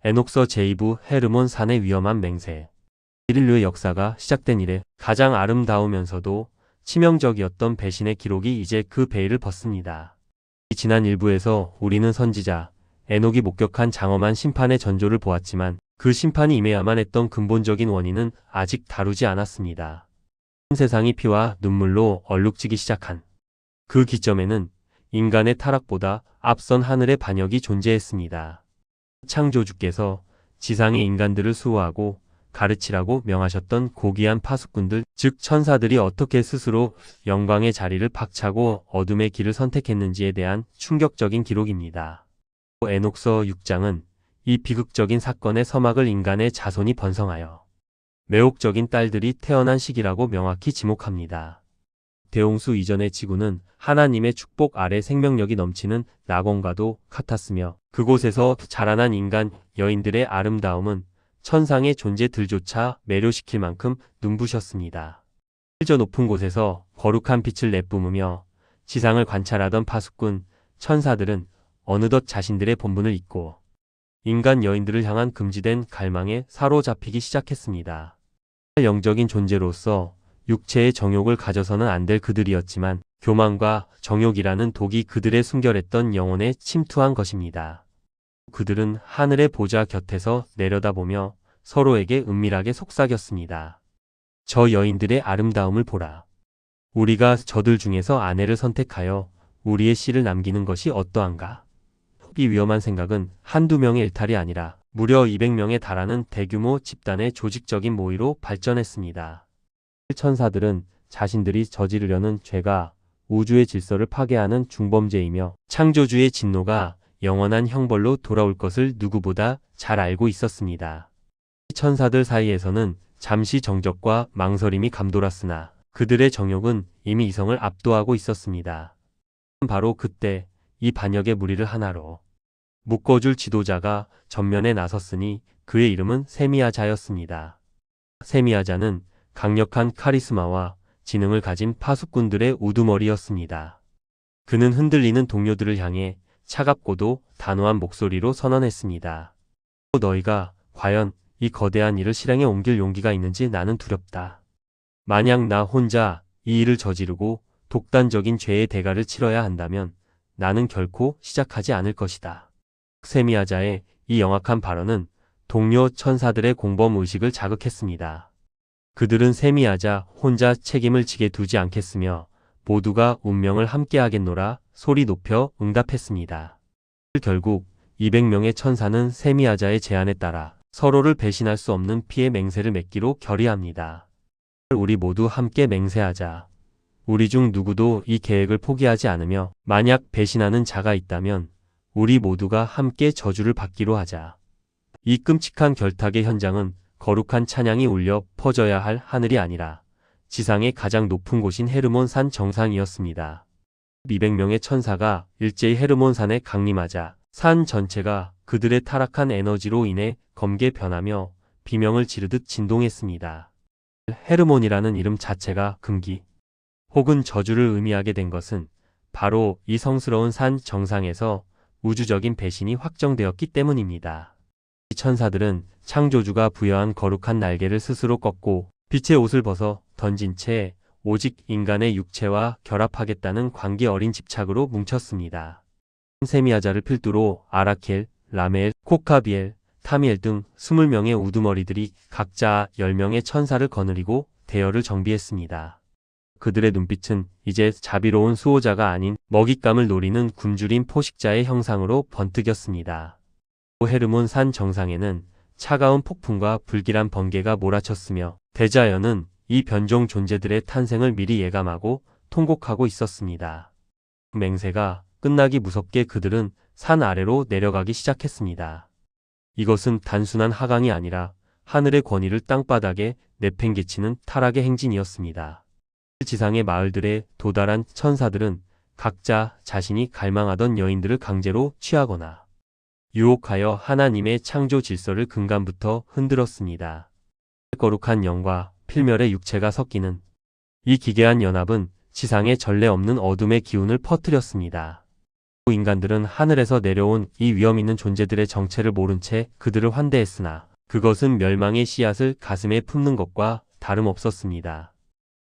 에녹서 제2부 헤르몬 산의 위험한 맹세. 인류의 역사가 시작된 이래 가장 아름다우면서도 치명적이었던 배신의 기록이 이제 그 베일을 벗습니다. 지난 일부에서 우리는 선지자 에녹이 목격한 장엄한 심판의 전조를 보았지만 그 심판이 임해야만 했던 근본적인 원인은 아직 다루지 않았습니다. 세상이 피와 눈물로 얼룩지기 시작한 그 기점에는 인간의 타락보다 앞선 하늘의 반역이 존재했습니다. 창조주께서 지상의 인간들을 수호하고 가르치라고 명하셨던 고귀한 파수꾼들, 즉 천사들이 어떻게 스스로 영광의 자리를 박차고 어둠의 길을 선택했는지에 대한 충격적인 기록입니다. 에녹서 6장은 이 비극적인 사건의 서막을 인간의 자손이 번성하여 매혹적인 딸들이 태어난 시기라고 명확히 지목합니다. 대홍수 이전의 지구는 하나님의 축복 아래 생명력이 넘치는 낙원과도 같았으며 그곳에서 자라난 인간 여인들의 아름다움은 천상의 존재들조차 매료시킬 만큼 눈부셨습니다. 저 높은 곳에서 거룩한 빛을 내뿜으며 지상을 관찰하던 파수꾼 천사들은 어느덧 자신들의 본분을 잊고 인간 여인들을 향한 금지된 갈망에 사로잡히기 시작했습니다. 영적인 존재로서 육체의 정욕을 가져서는 안 될 그들이었지만 교만과 정욕이라는 독이 그들의 순결했던 영혼에 침투한 것입니다. 그들은 하늘의 보좌 곁에서 내려다보며 서로에게 은밀하게 속삭였습니다. 저 여인들의 아름다움을 보라. 우리가 저들 중에서 아내를 선택하여 우리의 씨를 남기는 것이 어떠한가? 이 위험한 생각은 한두 명의 일탈이 아니라 무려 200명에 달하는 대규모 집단의 조직적인 모의로 발전했습니다. 천사들은 자신들이 저지르려는 죄가 우주의 질서를 파괴하는 중범죄이며 창조주의 진노가 영원한 형벌로 돌아올 것을 누구보다 잘 알고 있었습니다. 천사들 사이에서는 잠시 정적과 망설임이 감돌았으나 그들의 정욕은 이미 이성을 압도하고 있었습니다. 바로 그때 이 반역의 무리를 하나로 묶어줄 지도자가 전면에 나섰으니 그의 이름은 세미야자였습니다. 세미야자는 강력한 카리스마와 지능을 가진 파수꾼들의 우두머리였습니다. 그는 흔들리는 동료들을 향해 차갑고도 단호한 목소리로 선언했습니다. 너희가 과연 이 거대한 일을 실행에 옮길 용기가 있는지 나는 두렵다. 만약 나 혼자 이 일을 저지르고 독단적인 죄의 대가를 치러야 한다면 나는 결코 시작하지 않을 것이다. 세미야자의 이 영악한 발언은 동료 천사들의 공범의식을 자극했습니다. 그들은 세미야자 혼자 책임을 지게 두지 않겠으며 모두가 운명을 함께하겠노라 소리 높여 응답했습니다. 결국 200명의 천사는 세미야자의 제안에 따라 서로를 배신할 수 없는 피의 맹세를 맺기로 결의합니다. 우리 모두 함께 맹세하자. 우리 중 누구도 이 계획을 포기하지 않으며 만약 배신하는 자가 있다면 우리 모두가 함께 저주를 받기로 하자. 이 끔찍한 결탁의 현장은 거룩한 찬양이 울려 퍼져야 할 하늘이 아니라 지상의 가장 높은 곳인 헤르몬 산 정상이었습니다. 200명의 천사가 일제히 헤르몬 산에 강림하자 산 전체가 그들의 타락한 에너지로 인해 검게 변하며 비명을 지르듯 진동했습니다. 헤르몬이라는 이름 자체가 금기 혹은 저주를 의미하게 된 것은 바로 이 성스러운 산 정상에서 우주적인 배신이 확정되었기 때문입니다. 이 천사들은 창조주가 부여한 거룩한 날개를 스스로 꺾고 빛의 옷을 벗어 던진 채 오직 인간의 육체와 결합하겠다는 광기 어린 집착으로 뭉쳤습니다. 세미야자를 필두로 아라켈, 라멜, 코카비엘, 타미엘 등 20명의 우두머리들이 각자 10명의 천사를 거느리고 대열을 정비했습니다. 그들의 눈빛은 이제 자비로운 수호자가 아닌 먹잇감을 노리는 굶주린 포식자의 형상으로 번뜩였습니다. 헤르몬 산 정상에는 차가운 폭풍과 불길한 번개가 몰아쳤으며 대자연은 이 변종 존재들의 탄생을 미리 예감하고 통곡하고 있었습니다. 맹세가 끝나기 무섭게 그들은 산 아래로 내려가기 시작했습니다. 이것은 단순한 하강이 아니라 하늘의 권위를 땅바닥에 내팽개치는 타락의 행진이었습니다. 지상의 마을들에 도달한 천사들은 각자 자신이 갈망하던 여인들을 강제로 취하거나 유혹하여 하나님의 창조 질서를 근간부터 흔들었습니다. 거룩한 영과 필멸의 육체가 섞이는 이 기괴한 연합은 지상에 전례 없는 어둠의 기운을 퍼뜨렸습니다. 인간들은 하늘에서 내려온 이 위험 있는 존재들의 정체를 모른 채 그들을 환대했으나 그것은 멸망의 씨앗을 가슴에 품는 것과 다름없었습니다.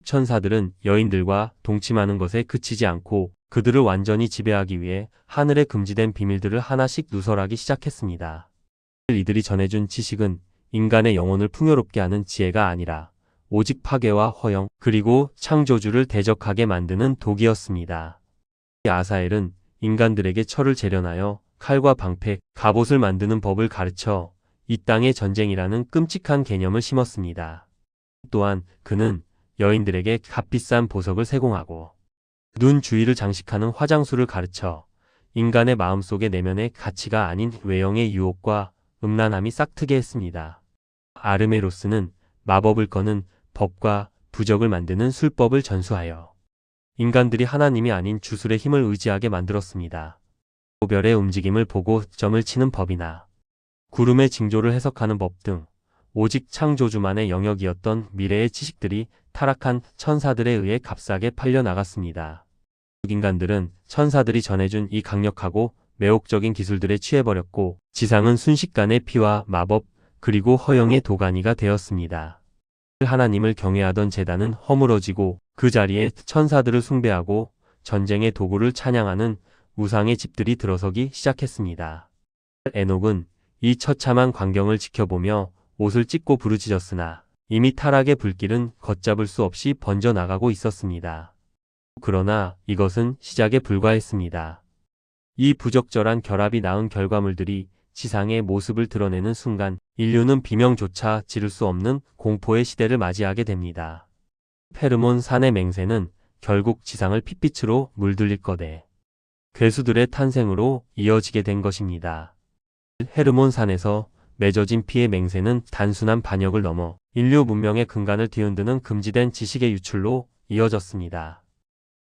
천사들은 여인들과 동침하는 것에 그치지 않고 그들을 완전히 지배하기 위해 하늘에 금지된 비밀들을 하나씩 누설하기 시작했습니다. 이들이 전해준 지식은 인간의 영혼을 풍요롭게 하는 지혜가 아니라 오직 파괴와 허영 그리고 창조주를 대적하게 만드는 독이었습니다. 아사엘은 인간들에게 철을 재련하여 칼과 방패, 갑옷을 만드는 법을 가르쳐 이 땅에 전쟁이라는 끔찍한 개념을 심었습니다. 또한 그는 여인들에게 값비싼 보석을 세공하고 눈 주위를 장식하는 화장술을 가르쳐 인간의 마음속의 내면의 가치가 아닌 외형의 유혹과 음란함이 싹트게 했습니다. 아르메로스는 마법을 거는 법과 부적을 만드는 술법을 전수하여 인간들이 하나님이 아닌 주술의 힘을 의지하게 만들었습니다. 별의 움직임을 보고 점을 치는 법이나 구름의 징조를 해석하는 법 등 오직 창조주만의 영역이었던 미래의 지식들이 타락한 천사들에 의해 값싸게 팔려나갔습니다. 인간들은 천사들이 전해준 이 강력하고 매혹적인 기술들에 취해버렸고 지상은 순식간에 피와 마법 그리고 허영의 도가니가 되었습니다. 하나님을 경외하던 제단은 허물어지고 그 자리에 천사들을 숭배하고 전쟁의 도구를 찬양하는 우상의 집들이 들어서기 시작했습니다. 에녹은 이 처참한 광경을 지켜보며 옷을 찢고 부르짖었으나 이미 타락의 불길은 걷잡을 수 없이 번져나가고 있었습니다. 그러나 이것은 시작에 불과했습니다. 이 부적절한 결합이 낳은 결과물들이 지상의 모습을 드러내는 순간 인류는 비명조차 지를 수 없는 공포의 시대를 맞이하게 됩니다. 페르몬 산의 맹세는 결국 지상을 핏빛으로 물들일 거대 괴수들의 탄생으로 이어지게 된 것입니다. 헤르몬 산에서 맺어진 피의 맹세는 단순한 반역을 넘어 인류 문명의 근간을 뒤흔드는 금지된 지식의 유출로 이어졌습니다.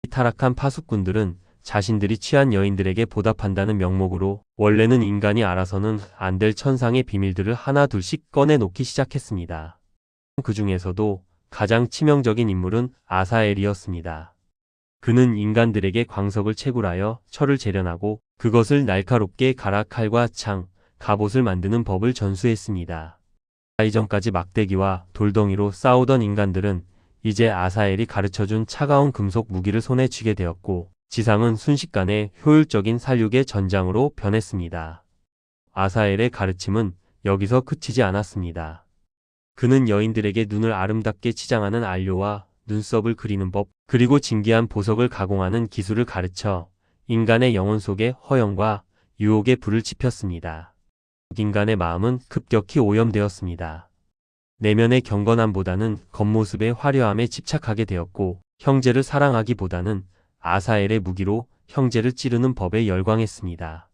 이 타락한 파수꾼들은 자신들이 취한 여인들에게 보답한다는 명목으로 원래는 인간이 알아서는 안 될 천상의 비밀들을 하나 둘씩 꺼내놓기 시작했습니다. 그 중에서도 가장 치명적인 인물은 아사엘이었습니다. 그는 인간들에게 광석을 채굴하여 철을 재련하고 그것을 날카롭게 갈아 칼과 창, 갑옷을 만드는 법을 전수했습니다. 이전까지 막대기와 돌덩이로 싸우던 인간들은 이제 아사엘이 가르쳐준 차가운 금속 무기를 손에 쥐게 되었고 지상은 순식간에 효율적인 살육의 전장으로 변했습니다. 아사엘의 가르침은 여기서 그치지 않았습니다. 그는 여인들에게 눈을 아름답게 치장하는 안료와 눈썹을 그리는 법, 그리고 진귀한 보석을 가공하는 기술을 가르쳐 인간의 영혼 속에 허영과 유혹의 불을 지폈습니다. 인간의 마음은 급격히 오염되었습니다. 내면의 경건함보다는 겉모습의 화려함에 집착하게 되었고 형제를 사랑하기보다는 아사엘의 무기로 형제를 찌르는 법에 열광했습니다.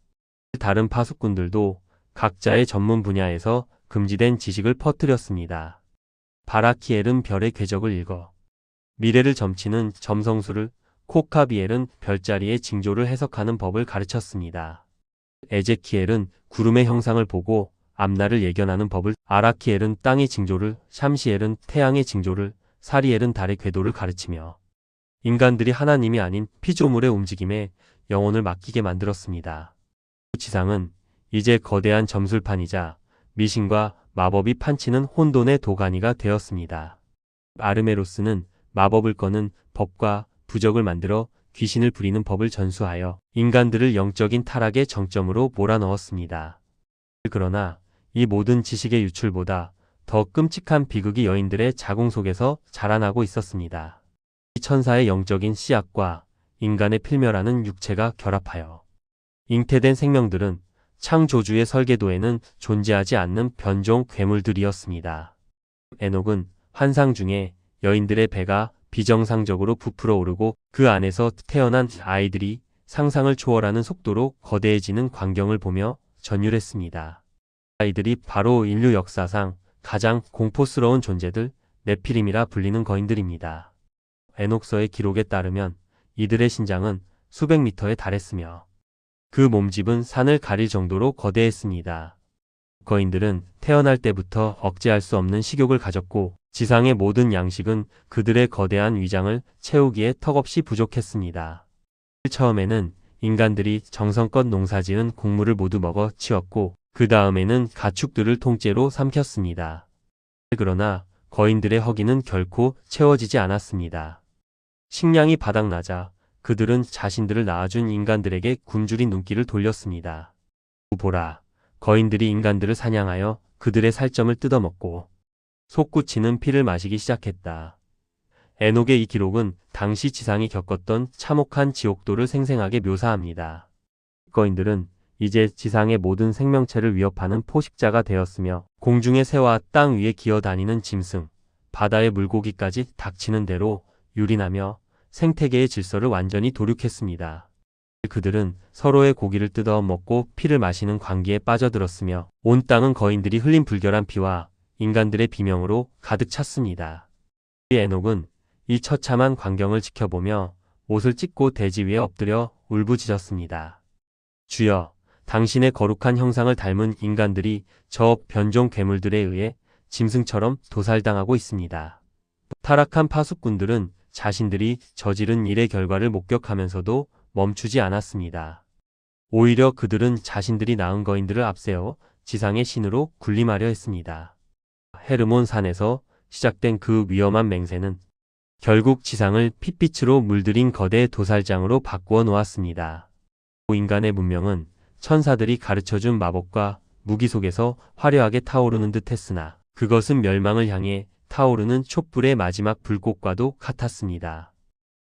다른 파수꾼들도 각자의 전문 분야에서 금지된 지식을 퍼뜨렸습니다. 바라키엘은 별의 궤적을 읽어 미래를 점치는 점성술을, 코카비엘은 별자리의 징조를 해석하는 법을 가르쳤습니다. 에제키엘은 구름의 형상을 보고 앞날을 예견하는 법을, 아라키엘은 땅의 징조를, 샴시엘은 태양의 징조를, 사리엘은 달의 궤도를 가르치며 인간들이 하나님이 아닌 피조물의 움직임에 영혼을 맡기게 만들었습니다. 지상은 이제 거대한 점술판이자 미신과 마법이 판치는 혼돈의 도가니가 되었습니다. 아르메로스는 마법을 거는 법과 부적을 만들어 귀신을 부리는 법을 전수하여 인간들을 영적인 타락의 정점으로 몰아넣었습니다. 그러나 이 모든 지식의 유출보다 더 끔찍한 비극이 여인들의 자궁 속에서 자라나고 있었습니다. 이 천사의 영적인 씨앗과 인간의 필멸하는 육체가 결합하여 잉태된 생명들은 창조주의 설계도에는 존재하지 않는 변종 괴물들이었습니다. 에녹은 환상 중에 여인들의 배가 비정상적으로 부풀어 오르고 그 안에서 태어난 아이들이 상상을 초월하는 속도로 거대해지는 광경을 보며 전율했습니다. 아이들이 바로 인류 역사상 가장 공포스러운 존재들, 네피림이라 불리는 거인들입니다. 에녹서의 기록에 따르면 이들의 신장은 수백 미터에 달했으며 그 몸집은 산을 가릴 정도로 거대했습니다. 거인들은 태어날 때부터 억제할 수 없는 식욕을 가졌고 지상의 모든 양식은 그들의 거대한 위장을 채우기에 턱없이 부족했습니다. 처음에는 인간들이 정성껏 농사지은 곡물을 모두 먹어 치웠고 그 다음에는 가축들을 통째로 삼켰습니다. 그러나 거인들의 허기는 결코 채워지지 않았습니다. 식량이 바닥나자 그들은 자신들을 낳아준 인간들에게 굶주린 눈길을 돌렸습니다. 보라, 거인들이 인간들을 사냥하여 그들의 살점을 뜯어먹고 솟구치는 피를 마시기 시작했다. 에녹의 이 기록은 당시 지상이 겪었던 참혹한 지옥도를 생생하게 묘사합니다. 거인들은 이제 지상의 모든 생명체를 위협하는 포식자가 되었으며 공중의 새와 땅 위에 기어다니는 짐승, 바다의 물고기까지 닥치는 대로 유린하며 생태계의 질서를 완전히 도륙했습니다. 그들은 서로의 고기를 뜯어 먹고 피를 마시는 광기에 빠져들었으며 온 땅은 거인들이 흘린 불결한 피와 인간들의 비명으로 가득 찼습니다. 에녹은 이 처참한 광경을 지켜보며 옷을 찢고 대지 위에 엎드려 울부짖었습니다. 주여, 당신의 거룩한 형상을 닮은 인간들이 저 변종 괴물들에 의해 짐승처럼 도살당하고 있습니다. 타락한 파수꾼들은 자신들이 저지른 일의 결과를 목격하면서도 멈추지 않았습니다. 오히려 그들은 자신들이 낳은 거인들을 앞세워 지상의 신으로 군림하려 했습니다. 헤르몬 산에서 시작된 그 위험한 맹세는 결국 지상을 핏빛으로 물들인 거대 도살장으로 바꾸어 놓았습니다. 인간의 문명은 천사들이 가르쳐준 마법과 무기 속에서 화려하게 타오르는 듯 했으나 그것은 멸망을 향해 타오르는 촛불의 마지막 불꽃과도 같았습니다.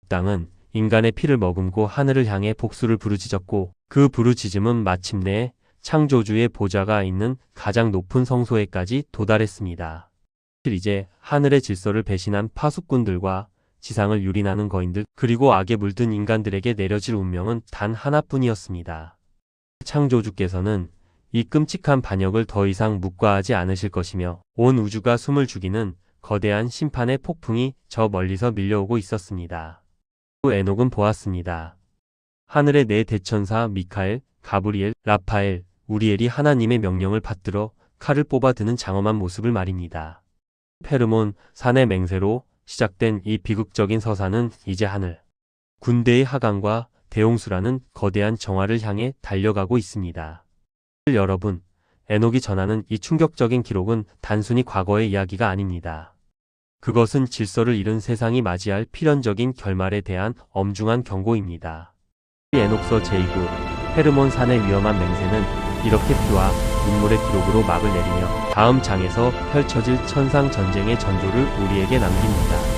땅은 인간의 피를 머금고 하늘을 향해 복수를 부르짖었고 그 부르짖음은 마침내 창조주의 보좌가 있는 가장 높은 성소에까지 도달했습니다. 이제 하늘의 질서를 배신한 파수꾼들과 지상을 유린하는 거인들 그리고 악에 물든 인간들에게 내려질 운명은 단 하나뿐이었습니다. 창조주께서는 이 끔찍한 반역을 더 이상 묵과하지 않으실 것이며 온 우주가 숨을 죽이는 거대한 심판의 폭풍이 저 멀리서 밀려오고 있었습니다. 에녹은 보았습니다. 하늘의 네 대천사 미카엘, 가브리엘, 라파엘, 우리엘이 하나님의 명령을 받들어 칼을 뽑아 드는 장엄한 모습을 말입니다. 헤르몬 산의 맹세로 시작된 이 비극적인 서사는 이제 하늘, 군대의 하강과 대홍수라는 거대한 정화를 향해 달려가고 있습니다. 여러분, 에녹이 전하는 이 충격적인 기록은 단순히 과거의 이야기가 아닙니다. 그것은 질서를 잃은 세상이 맞이할 필연적인 결말에 대한 엄중한 경고입니다. 에녹서 제2부 헤르몬 산의 위험한 맹세는 이렇게 피와 눈물의 기록으로 막을 내리며 다음 장에서 펼쳐질 천상 전쟁의 전조를 우리에게 남깁니다.